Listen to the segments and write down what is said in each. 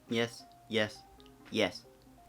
Yes, yes, yes.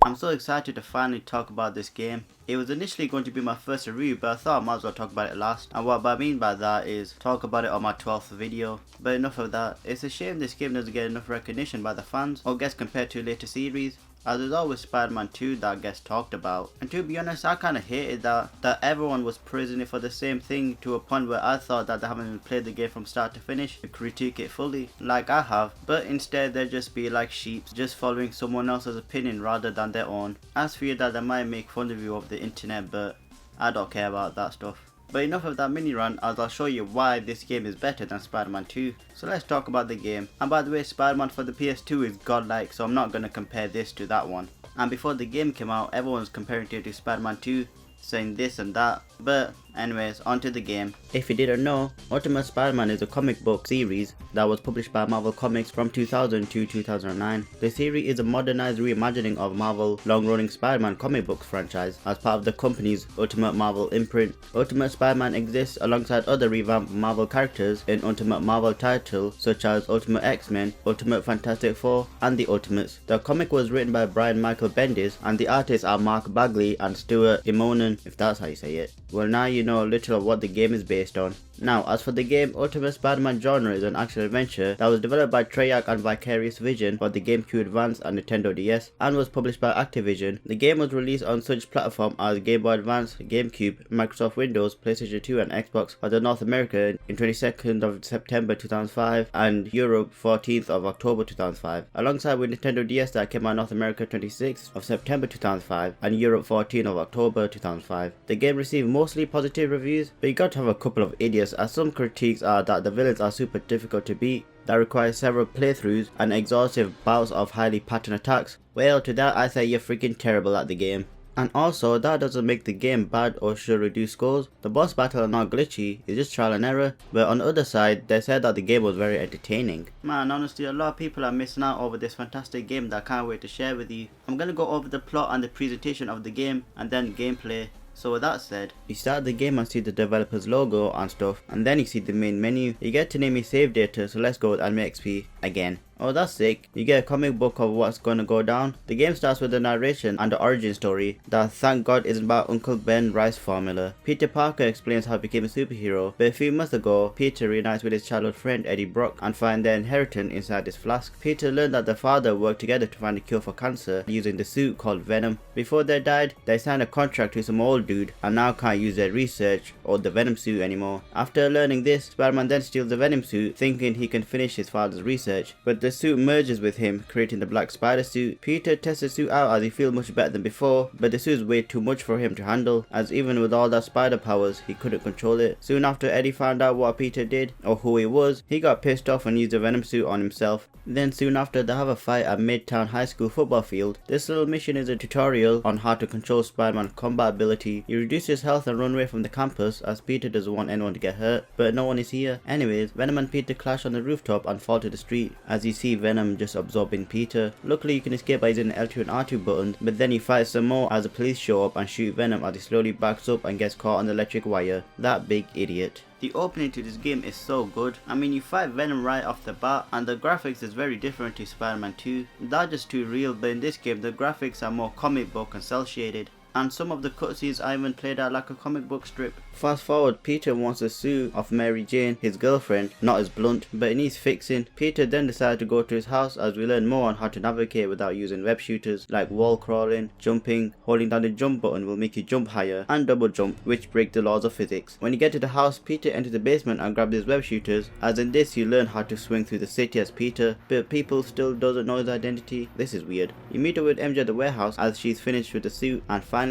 I'm so excited to finally talk about this game. It was initially going to be my first review, but I thought I might as well talk about it last. And what I mean by that is talk about it on my 12th video. But enough of that. It's a shame this game doesn't get enough recognition by the fans, or gets compared to later series, as there's always Spider-Man 2 that gets talked about. And to be honest, I kinda hated that everyone was praising it for the same thing, to a point where I thought that they haven't even played the game from start to finish to critique it fully, like I have. But instead they just be like sheep, just following someone else's opinion rather than their own. I fear that they might make fun of you over the internet, but I don't care about that stuff. But enough of that mini rant, as I'll show you why this game is better than Spider-Man 2. So let's talk about the game. And by the way, Spider-Man for the PS2 is godlike, so I'm not going to compare this to that one. And before the game came out, everyone was comparing it to Spider-Man 2, saying this and that. But anyways, onto the game. If you didn't know, Ultimate Spider-Man is a comic book series that was published by Marvel Comics from 2000 to 2009. The series is a modernized reimagining of Marvel long-running Spider-Man comic book franchise as part of the company's Ultimate Marvel imprint. Ultimate Spider-Man exists alongside other revamped Marvel characters in Ultimate Marvel titles such as Ultimate X-Men, Ultimate Fantastic Four, and The Ultimates. The comic was written by Brian Michael Bendis and the artists are Mark Bagley and Stuart Immonen, if that's how you say it. Well, now you know a little of what the game is based on. Now, as for the game, Ultimate Spider-Man genre is an action-adventure that was developed by Treyarch and Vicarious Vision for the GameCube Advance and Nintendo DS, and was published by Activision. The game was released on such platforms as Game Boy Advance, GameCube, Microsoft Windows, PlayStation 2 and Xbox for North America in 22nd of September 2005 and Europe 14th of October 2005, alongside with Nintendo DS that came out North America 26th of September 2005 and Europe 14th of October 2005. The game received mostly positive reviews, but you got to have a couple of idiots, as some critiques are that the villains are super difficult to beat, that require several playthroughs and exhaustive bouts of highly patterned attacks. Well, to that I say you're freaking terrible at the game. And also, that doesn't make the game bad or should reduce scores. The boss battle are not glitchy, it's just trial and error. But on the other side, they said that the game was very entertaining. Man, honestly, a lot of people are missing out over this fantastic game that I can't wait to share with you. I'm gonna go over the plot and the presentation of the game, and then gameplay. So with that said, you start the game and see the developer's logo and stuff, and then you see the main menu. You get to name your save data, so let's go with AnimersiveXP again. Oh, that's sick. You get a comic book of what's gonna go down. The game starts with the narration and the origin story that thank God isn't about Uncle Ben rice formula. Peter Parker explains how he became a superhero, but a few months ago, Peter reunites with his childhood friend Eddie Brock and find their inheritance inside this flask. Peter learned that their father worked together to find a cure for cancer using the suit called Venom. Before they died, they signed a contract to some old dude and now can't use their research or the Venom suit anymore. After learning this, Spider-Man then steals the Venom suit thinking he can finish his father's research, but the suit merges with him, creating the Black Spider suit. Peter tests the suit out as he feels much better than before, but the suit is way too much for him to handle, as even with all that spider powers, he couldn't control it. Soon after Eddie found out what Peter did, or who he was, he got pissed off and used the Venom suit on himself. Then soon after, they have a fight at Midtown High School football field. This little mission is a tutorial on how to control Spider-Man's combat ability. You reduce his health and run away from the campus, as Peter doesn't want anyone to get hurt, but no one is here. Anyways, Venom and Peter clash on the rooftop and fall to the street, as you see Venom just absorbing Peter. Luckily you can escape by using the L2 and R2 buttons, but then you fight some more as the police show up and shoot Venom as he slowly backs up and gets caught on the electric wire. That big idiot. The opening to this game is so good. I mean, you fight Venom right off the bat and the graphics is very different to Spider-Man 2. They're just too real, but in this game the graphics are more comic book and cel shaded. And some of the cutscenes are even played out like a comic book strip. Fast forward, Peter wants a suit of Mary Jane, his girlfriend, not as blunt, but it needs fixing. Peter then decides to go to his house as we learn more on how to navigate without using web shooters, like wall crawling, jumping. Holding down the jump button will make you jump higher, and double jump, which break the laws of physics. When you get to the house, Peter enters the basement and grabs his web shooters, as in this you learn how to swing through the city as Peter, but people still doesn't know his identity. This is weird. You meet up with MJ at the warehouse as she's finished with the suit, and finally,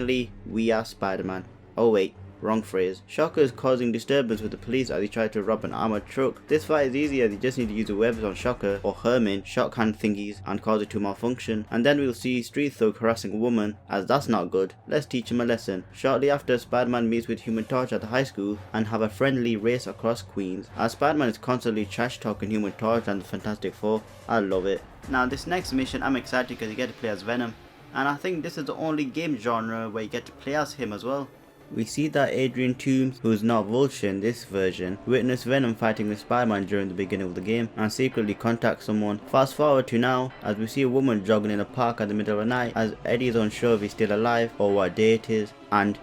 we are Spider-Man. Oh wait, wrong phrase. Shocker is causing disturbance with the police as he tries to rob an armored truck. This fight is easy as you just need to use the webs on Shocker or Herman, shock hand thingies, and cause it to malfunction. And then we'll see Street Thug harassing a woman, as that's not good. Let's teach him a lesson. Shortly after, Spider-Man meets with Human Torch at the high school and have a friendly race across Queens, as Spider-Man is constantly trash talking Human Torch and the Fantastic Four. I love it. Now this next mission I'm excited because you get to play as Venom. And I think this is the only game genre where you get to play as him as well. We see that Adrian Toomes, who is not Vulture in this version, witnessed Venom fighting with Spider-Man during the beginning of the game and secretly contacts someone. Fast forward to now, as we see a woman jogging in a park at the middle of the night, as Eddie is unsure if he's still alive or what day it is, and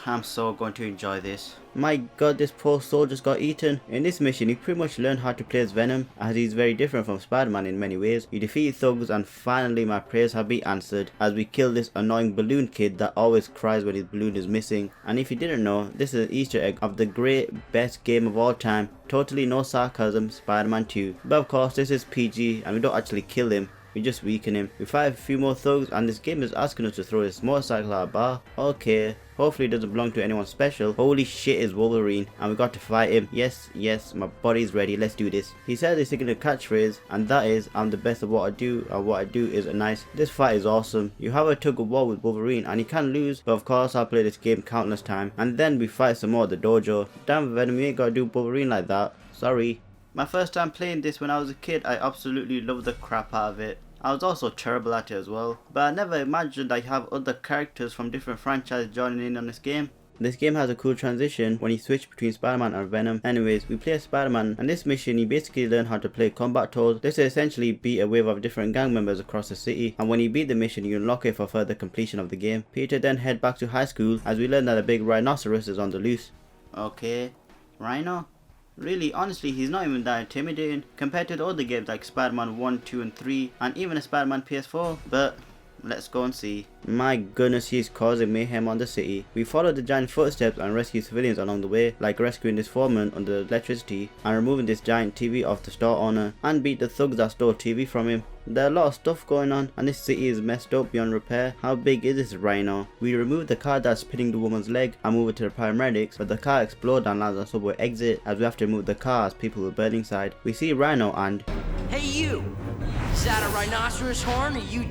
I'm so going to enjoy this. My god, this poor soul just got eaten. In this mission, you pretty much learn how to play as Venom, as he's very different from Spider-Man in many ways. You defeat thugs and finally my prayers have been answered as we kill this annoying balloon kid that always cries when his balloon is missing. And if you didn't know, this is an Easter egg of the great best game of all time. Totally no sarcasm, Spider-Man 2. But of course this is PG and we don't actually kill him. We just weaken him. We fight a few more thugs and this game is asking us to throw this motorcycle at a bar. Okay, hopefully it doesn't belong to anyone special. Holy shit, is Wolverine and we got to fight him. Yes, my body's ready, let's do this. He said this signature catchphrase and that is, I'm the best at what I do and what I do is nice. This fight is awesome. You have a tug of war with Wolverine and he can lose, but of course I'll play this game countless times. And then we fight some more at the dojo. Damn Venom, you ain't gotta do Wolverine like that. Sorry. My first time playing this when I was a kid, I absolutely loved the crap out of it. I was also terrible at it as well, but I never imagined I'd have other characters from different franchises joining in on this game. This game has a cool transition when you switch between Spider-Man and Venom. Anyways, we play as Spider-Man and this mission you basically learn how to play combat tools. This is essentially beat a wave of different gang members across the city, and when you beat the mission you unlock it for further completion of the game. Peter then head back to high school as we learn that a big rhinoceros is on the loose. Okay, Rhino? Really, honestly, he's not even that intimidating compared to the other games like Spider-Man 1, 2 and 3 and even a Spider-Man PS4, but let's go and see. My goodness, he's causing mayhem on the city. We follow the giant footsteps and rescue civilians along the way, like rescuing this foreman under electricity and removing this giant TV off the store owner and beat the thugs that stole TV from him. There are a lot of stuff going on and this city is messed up beyond repair. How big is this Rhino? We remove the car that's pinning the woman's leg and move it to the paramedics, but the car explodes and lands on subway exit as we have to remove the car as people were burning inside. We see Rhino and... Hey you! Is that a rhinoceros horn or you...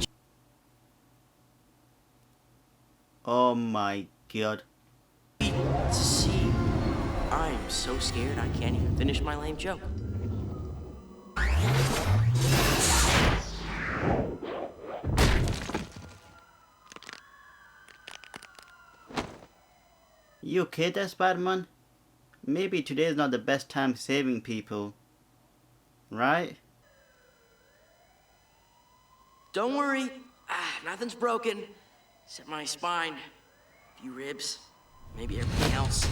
Oh my god. See, I'm so scared I can't even finish my lame joke. You okay there, Spider-Man? Maybe today is not the best time saving people, right? Don't worry, nothing's broken, except my spine, a few ribs, maybe everything else.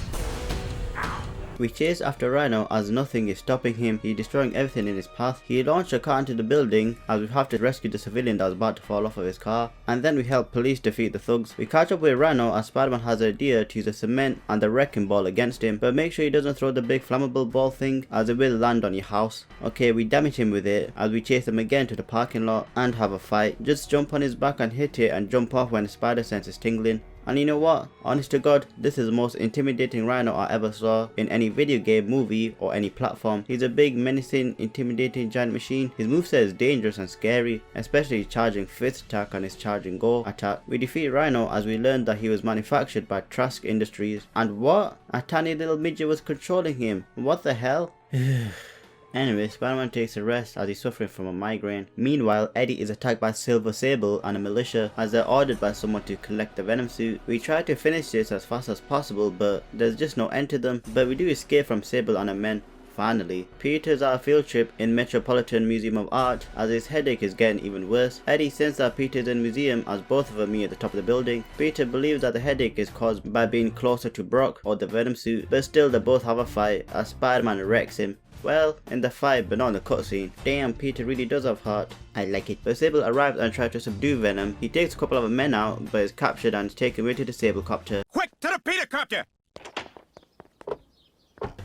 Ow. We chase after Rhino as nothing is stopping him. He's destroying everything in his path. He launched a car into the building as we have to rescue the civilian that was about to fall off of his car. And then we help police defeat the thugs. We catch up with Rhino as Spider-Man has an idea to use the cement and the wrecking ball against him. But make sure he doesn't throw the big flammable ball thing as it will land on your house. Okay, we damage him with it as we chase him again to the parking lot and have a fight. Just jump on his back and hit it and jump off when the spider sense is tingling. And you know what? Honest to God, this is the most intimidating Rhino I ever saw in any video game, movie or any platform. He's a big, menacing, intimidating giant machine. His moveset is dangerous and scary, especially his charging fist attack and his charging go attack. We defeat Rhino as we learned that he was manufactured by Trask Industries. And what? A tiny little midget was controlling him. What the hell? Anyway, Spider-Man takes a rest as he's suffering from a migraine. Meanwhile, Eddie is attacked by Silver Sable and a militia as they're ordered by someone to collect the Venom suit. We try to finish this as fast as possible, but there's just no end to them. But we do escape from Sable and her men. Finally, Peter's at a field trip in Metropolitan Museum of Art as his headache is getting even worse. Eddie senses that Peter's in the museum as both of them meet at the top of the building. Peter believes that the headache is caused by being closer to Brock or the Venom suit, but still they both have a fight as Spider-Man wrecks him. Well, in the fight but not in the cutscene. Damn, Peter really does have heart. I like it. But Sable arrives and tries to subdue Venom. He takes a couple of men out but is captured and is taken away to the Sablecopter. Quick, to the Petercopter!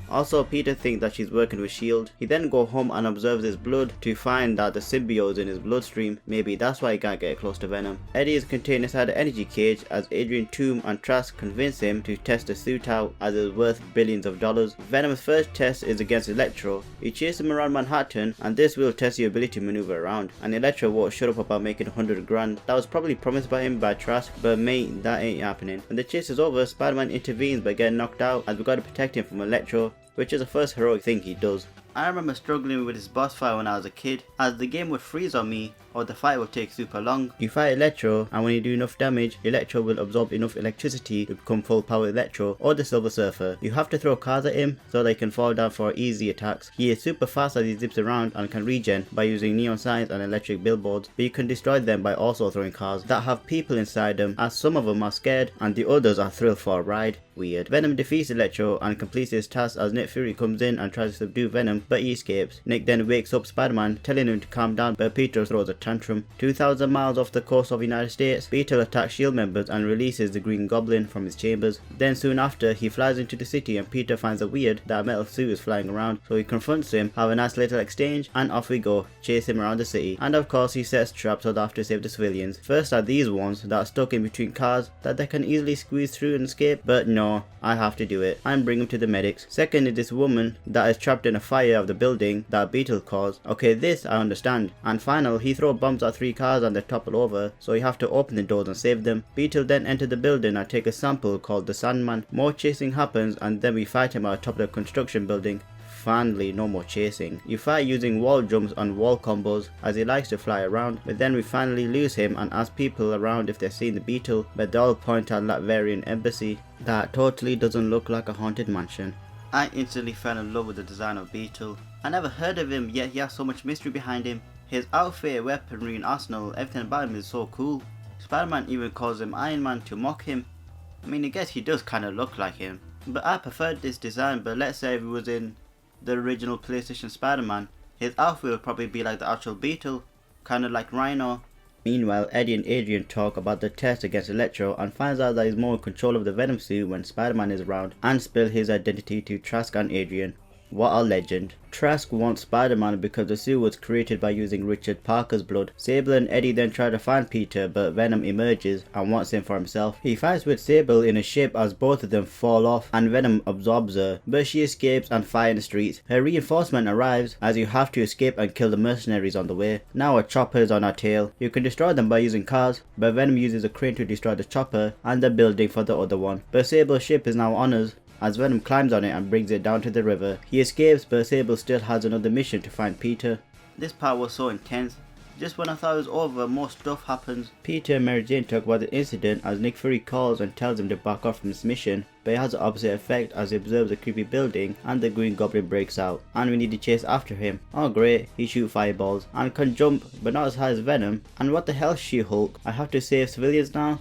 Also, Peter thinks that she's working with S.H.I.E.L.D. He then goes home and observes his blood to find that the symbiote is in his bloodstream. Maybe that's why he can't get close to Venom. Eddie is contained inside the energy cage as Adrian Toomes and Trask convince him to test the suit out as it is worth billions of dollars. Venom's first test is against Electro. He chases him around Manhattan and this will test your ability to maneuver around. And Electro won't shut up about making 100 grand. That was probably promised by him by Trask, but mate, that ain't happening. When the chase is over, Spider-Man intervenes by getting knocked out as we gotta protect him from Electro, which is the first heroic thing he does. I remember struggling with this boss fight when I was a kid, as the game would freeze on me or the fight would take super long. You fight Electro, and when you do enough damage, Electro will absorb enough electricity to become full power Electro or the Silver Surfer. You have to throw cars at him so they can fall down for easy attacks. He is super fast as he zips around and can regen by using neon signs and electric billboards, but you can destroy them by also throwing cars that have people inside them, as some of them are scared and the others are thrilled for a ride. Weird. Venom defeats Electro and completes his task as Nick Fury comes in and tries to subdue Venom, but he escapes. Nick then wakes up Spider-Man, telling him to calm down, but Peter throws a tantrum. 2,000 miles off the coast of the United States, Beetle attacks S.H.I.E.L.D. members and releases the Green Goblin from his chambers. Then soon after, he flies into the city and Peter finds it weird that a metal suit is flying around, so he confronts him, have a nice little exchange, and off we go, chase him around the city. And of course he sets traps so they have to save the civilians. First are these ones that are stuck in between cars that they can easily squeeze through and escape, but no, I have to do it and bring him to the medics. Second is this woman that is trapped in a fire of the building that Beetle caused. Okay, this I understand. And final, he throws bombs at 3 cars and they topple over, so you have to open the doors and save them. Beetle then enter the building and take a sample called the Sandman. More chasing happens and then we fight him at the top of the construction building. Finally, no more chasing. You fight using wall jumps and wall combos as he likes to fly around, but then we finally lose him and ask people around if they've seen the Beetle, but they all point at Latverian embassy that totally doesn't look like a haunted mansion. I instantly fell in love with the design of Beetle. I never heard of him, yet he has so much mystery behind him. His outfit, weaponry and arsenal, everything about him is so cool. Spider-Man even calls him Iron Man to mock him. I mean, I guess he does kinda look like him. But I preferred this design, but let's say if he was in the original PlayStation Spider-Man, his outfit would probably be like the actual Beetle, kinda like Rhino. Meanwhile, Eddie and Adrian talk about the test against Electro and finds out that he's more in control of the Venom suit when Spider-Man is around, and spill his identity to Trask and Adrian. What a legend. Trask wants Spider-Man because the suit was created by using Richard Parker's blood. Sable and Eddie then try to find Peter, but Venom emerges and wants him for himself. He fights with Sable in a ship as both of them fall off and Venom absorbs her, but she escapes and fights in the streets. Her reinforcement arrives as you have to escape and kill the mercenaries on the way. Now a chopper is on our tail. You can destroy them by using cars, but Venom uses a crane to destroy the chopper and the building for the other one. But Sable's ship is now on us as Venom climbs on it and brings it down to the river. He escapes, but Sable still has another mission to find Peter. This part was so intense. Just when I thought it was over, more stuff happens. Peter and Mary Jane talk about the incident as Nick Fury calls and tells him to back off from this mission, but it has the opposite effect as he observes a creepy building and the Green Goblin breaks out and we need to chase after him. Oh great, he shoots fireballs and can jump, but not as high as Venom. And what the hell, She-Hulk? I have to save civilians now?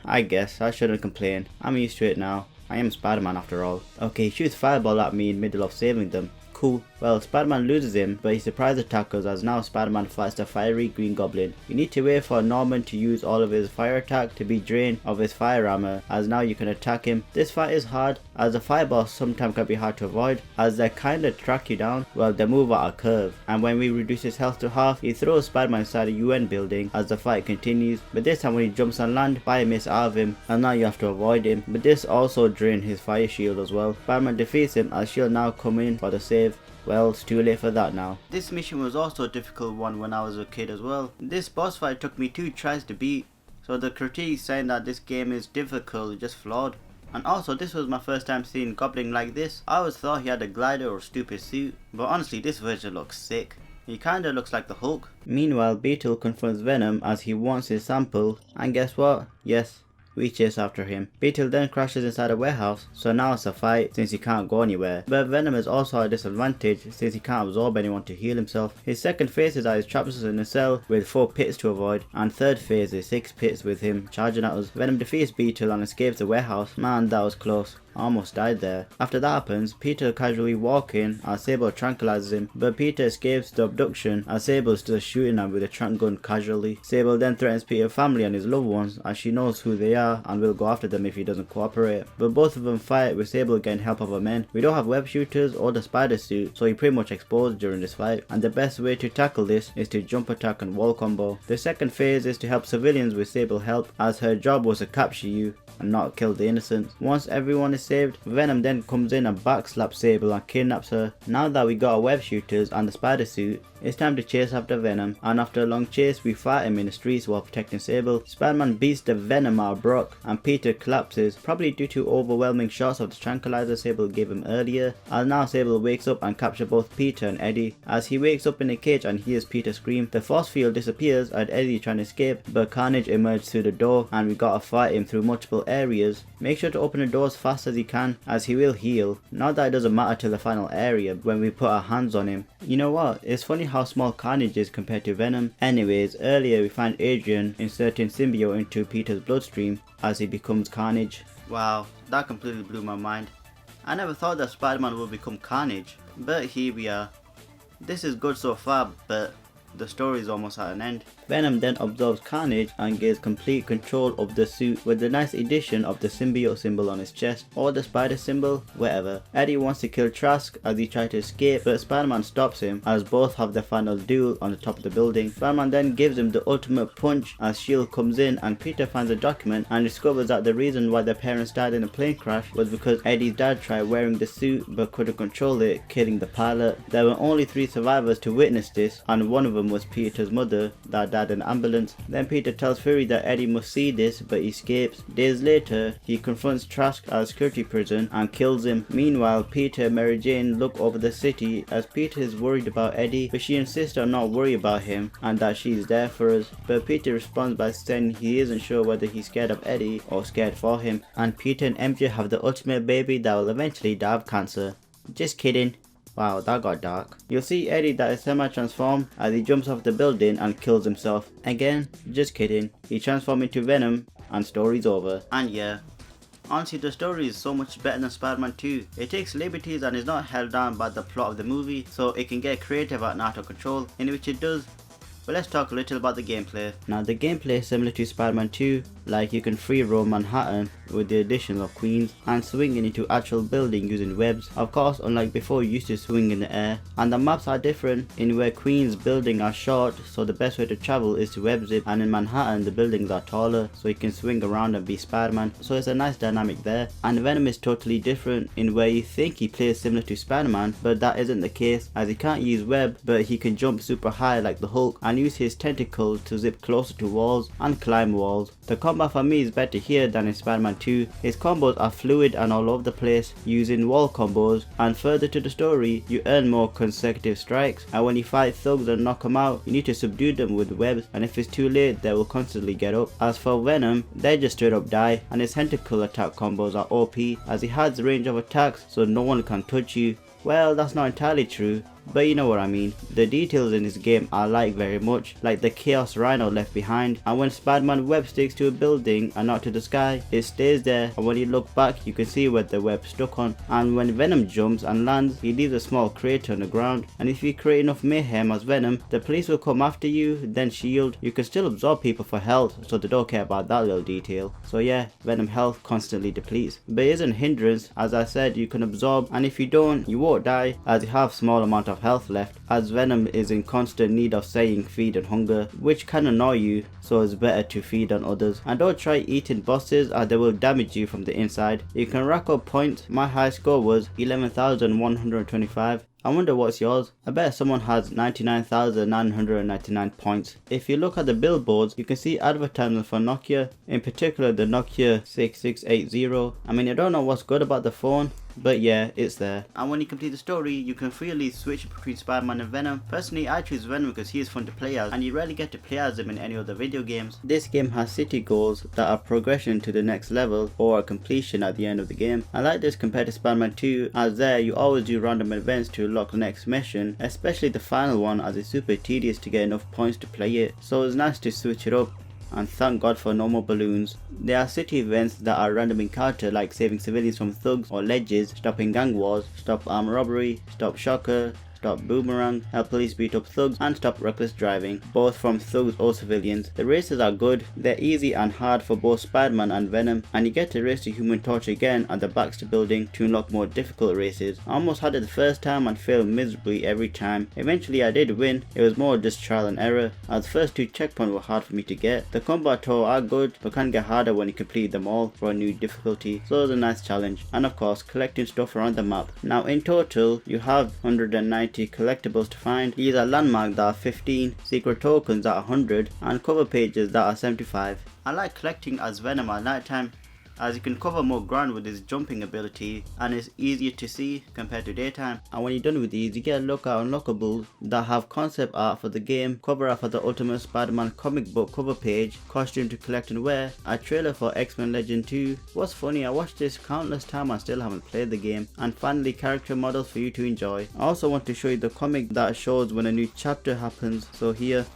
I guess I shouldn't complain. I'm used to it now. I am Spider-Man after all. Okay, he shoots fireball at me in the middle of saving them. Cool. Well, Spider-Man loses him, but he surprise attacks us as now Spider-Man fights the fiery Green Goblin. You need to wait for Norman to use all of his fire attack to be drained of his fire armor, as now you can attack him. This fight is hard, as the fireballs sometimes can be hard to avoid, as they kinda track you down, well they move at a curve. And when we reduce his health to half, he throws Spider-Man inside a UN building as the fight continues, but this time when he jumps on land, fire miss out of him, and now you have to avoid him. But this also drains his fire shield as well. Spider-Man defeats him as S.H.I.E.L.D. now come in for the save. Well, it's too late for that now. This mission was also a difficult one when I was a kid as well. This boss fight took me 2 tries to beat, so the critique saying that this game is difficult is just flawed. And also, this was my first time seeing Goblin like this. I always thought he had a glider or stupid suit, but honestly this version looks sick. He kinda looks like the Hulk. Meanwhile, Beetle confronts Venom as he wants his sample, and guess what? Yes, we chase after him. Beetle then crashes inside a warehouse, so now it's a fight since he can't go anywhere. But Venom is also a disadvantage since he can't absorb anyone to heal himself. His second phase is that he traps us in a cell with 4 pits to avoid, and third phase is 6 pits with him charging at us. Venom defeats Beetle and escapes the warehouse. Man, that was close. I almost died there. After that happens, Peter casually walks in as Sable tranquilizes him, but Peter escapes the abduction as Sable is still shooting him with a tranq gun casually. Sable then threatens Peter's family and his loved ones as she knows who they are and will go after them if he doesn't cooperate. But both of them fight with Sable getting help of her men. We don't have web shooters or the spider suit, so he pretty much exposed during this fight, and the best way to tackle this is to jump attack and wall combo. The second phase is to help civilians with Sable help, as her job was to capture you and not kill the innocents. Once everyone is saved, Venom then comes in and backslaps Sable and kidnaps her. Now that we got our web shooters and the spider suit, It's time to chase after Venom, and after a long chase we fight him in the streets while protecting Sable. Spider-Man beats the Venom out of Brock, and Peter collapses, probably due to overwhelming shots of the tranquilizer Sable gave him earlier. And now Sable wakes up and captures both Peter and Eddie. As he wakes up in a cage and hears Peter scream, the force field disappears and Eddie trying to escape, but Carnage emerges through the door and we gotta fight him through multiple areas. Make sure to open the door as fast as you can, as he will heal. Not that it doesn't matter till the final area when we put our hands on him. You know what, it's funny how small Carnage is compared to Venom. Anyways, earlier we find Adrian inserting symbiote into Peter's bloodstream as he becomes Carnage. Wow, that completely blew my mind. I never thought that Spider-Man would become Carnage, but here we are. This is good so far, but the story is almost at an end. Venom then absorbs Carnage and gains complete control of the suit with the nice addition of the symbiote symbol on his chest, or the spider symbol, whatever. Eddie wants to kill Trask as he tries to escape, but Spider-Man stops him as both have their final duel on the top of the building. Spider-Man then gives him the ultimate punch as S.H.I.E.L.D. comes in, and Peter finds a document and discovers that the reason why their parents died in a plane crash was because Eddie's dad tried wearing the suit but couldn't control it, killing the pilot. There were only 3 survivors to witness this, and one of them was Peter's mother that died in an ambulance. Then Peter tells Fury that Eddie must see this, but he escapes. Days later, he confronts Trask at a security prison and kills him. Meanwhile, Peter and Mary Jane look over the city as Peter is worried about Eddie, but she insists on not worry about him and that she is there for us. But Peter responds by saying he isn't sure whether he's scared of Eddie or scared for him. And Peter and MJ have the ultimate baby that will eventually die of cancer. Just kidding. Wow, that got dark. You'll see Eddie that is semi-transformed as he jumps off the building and kills himself. Again, just kidding. He transforms into Venom and story's over. And yeah, honestly the story is so much better than Spider-Man 2. It takes liberties and is not held down by the plot of the movie, so it can get creative and out of control, in which it does. But let's talk a little about the gameplay. Now the gameplay is similar to Spider-Man 2, like you can free roam Manhattan with the addition of Queens and swinging into actual building using webs. Of course, unlike before, you used to swing in the air. And the maps are different in where Queens building are short, so the best way to travel is to web zip, and in Manhattan the buildings are taller, so you can swing around and be Spider-Man. So it's a nice dynamic there. And Venom is totally different in where you think he plays similar to Spider-Man, but that isn't the case, as he can't use web, but he can jump super high like the Hulk and use his tentacles to zip closer to walls and climb walls. The combat for me is better here than in Spider-Man 2. His combos are fluid and all over the place, using wall combos, and further to the story, you earn more consecutive strikes, and when you fight thugs and knock them out, you need to subdue them with webs, and if it's too late, they will constantly get up. As for Venom, they just straight up die, and his tentacle attack combos are OP, as he has the range of attacks so no one can touch you. Well, that's not entirely true, but you know what I mean. The details in this game I like very much, like the chaos Rhino left behind, and when Spider-Man web sticks to a building and not to the sky, it stays there, and when you look back you can see where the web stuck on. And when Venom jumps and lands, he leaves a small crater on the ground, and if you create enough mayhem as Venom, the police will come after you. Then S.H.I.E.L.D. You can still absorb people for health, so they don't care about that little detail. So yeah, Venom health constantly depletes, but it isn't a hindrance. As I said, you can absorb, and if you don't, you won't die, as you have small amount of health left, as Venom is in constant need of saying feed and hunger, which can annoy you, so it's better to feed on others. And don't try eating bosses as they will damage you from the inside. You can rack up points. My high score was 11,125. I wonder what's yours. I bet someone has 99,999 points. If you look at the billboards, you can see advertisements for Nokia, in particular the Nokia 6680. I mean, I don't know what's good about the phone, but yeah, it's there. And when you complete the story, you can freely switch between Spider-Man and Venom. Personally, I choose Venom because he is fun to play as, and you rarely get to play as him in any other video games. This game has city goals that are progression to the next level or a completion at the end of the game. I like this compared to Spider-Man 2, as there you always do random events to unlock the next mission, especially the final one, as it's super tedious to get enough points to play it. So it's nice to switch it up. And thank God for no more balloons. There are city events that are random encounter, like saving civilians from thugs or ledges, stopping gang wars, stop armed robbery, stop shocker, stop boomerang, help police beat up thugs, and stop reckless driving, both from thugs or civilians. The races are good, they're easy and hard for both Spider-Man and Venom, and you get to race the Human Torch again at the Baxter building to unlock more difficult races. I almost had it the first time and failed miserably every time. Eventually I did win, it was more just trial and error, as the first 2 checkpoints were hard for me to get. The combat tour are good, but can get harder when you complete them all for a new difficulty, so it was a nice challenge. And of course, collecting stuff around the map. Now in total, you have 190 20 collectibles to find. These are landmarks that are 15, secret tokens that are 100, and cover pages that are 75. I like collecting as Venom at night time, as you can cover more ground with his jumping ability and is easier to see compared to daytime. And when you're done with these, you get a look at unlockables that have concept art for the game, cover art for the Ultimate Spider-Man comic book cover page, costume to collect and wear, a trailer for X-Men Legend 2. What's funny, I watched this countless times and still haven't played the game, and finally character models for you to enjoy. I also want to show you the comic that shows when a new chapter happens, so here.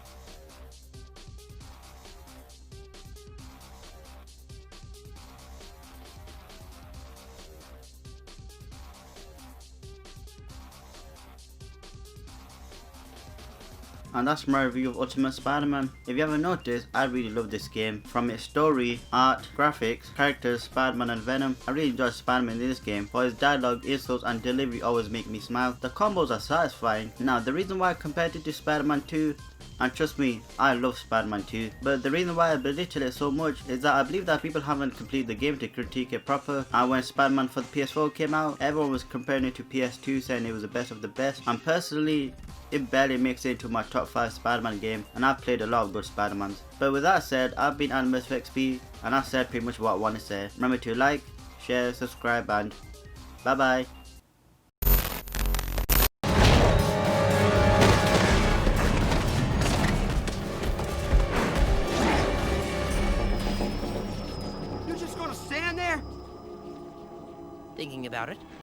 And that's my review of Ultimate Spider-Man. If you haven't noticed, I really love this game. From its story, art, graphics, characters, Spider-Man and Venom. I really enjoy Spider-Man in this game, for his dialogue, insults and delivery always make me smile. The combos are satisfying. Now the reason why I compared it to Spider-Man 2, and trust me, I love Spider-Man 2, but the reason why I belittle it so much is that I believe that people haven't completed the game to critique it proper. And when Spider-Man for the PS4 came out, everyone was comparing it to PS2, saying it was the best of the best. And personally, it barely makes it into my top 5 Spider-Man game, and I've played a lot of good Spider-Mans. But with that said, I've been AnimersiveXP, and I've said pretty much what I want to say. Remember to like, share, subscribe, and bye bye. You're just gonna stand there? Thinking about it.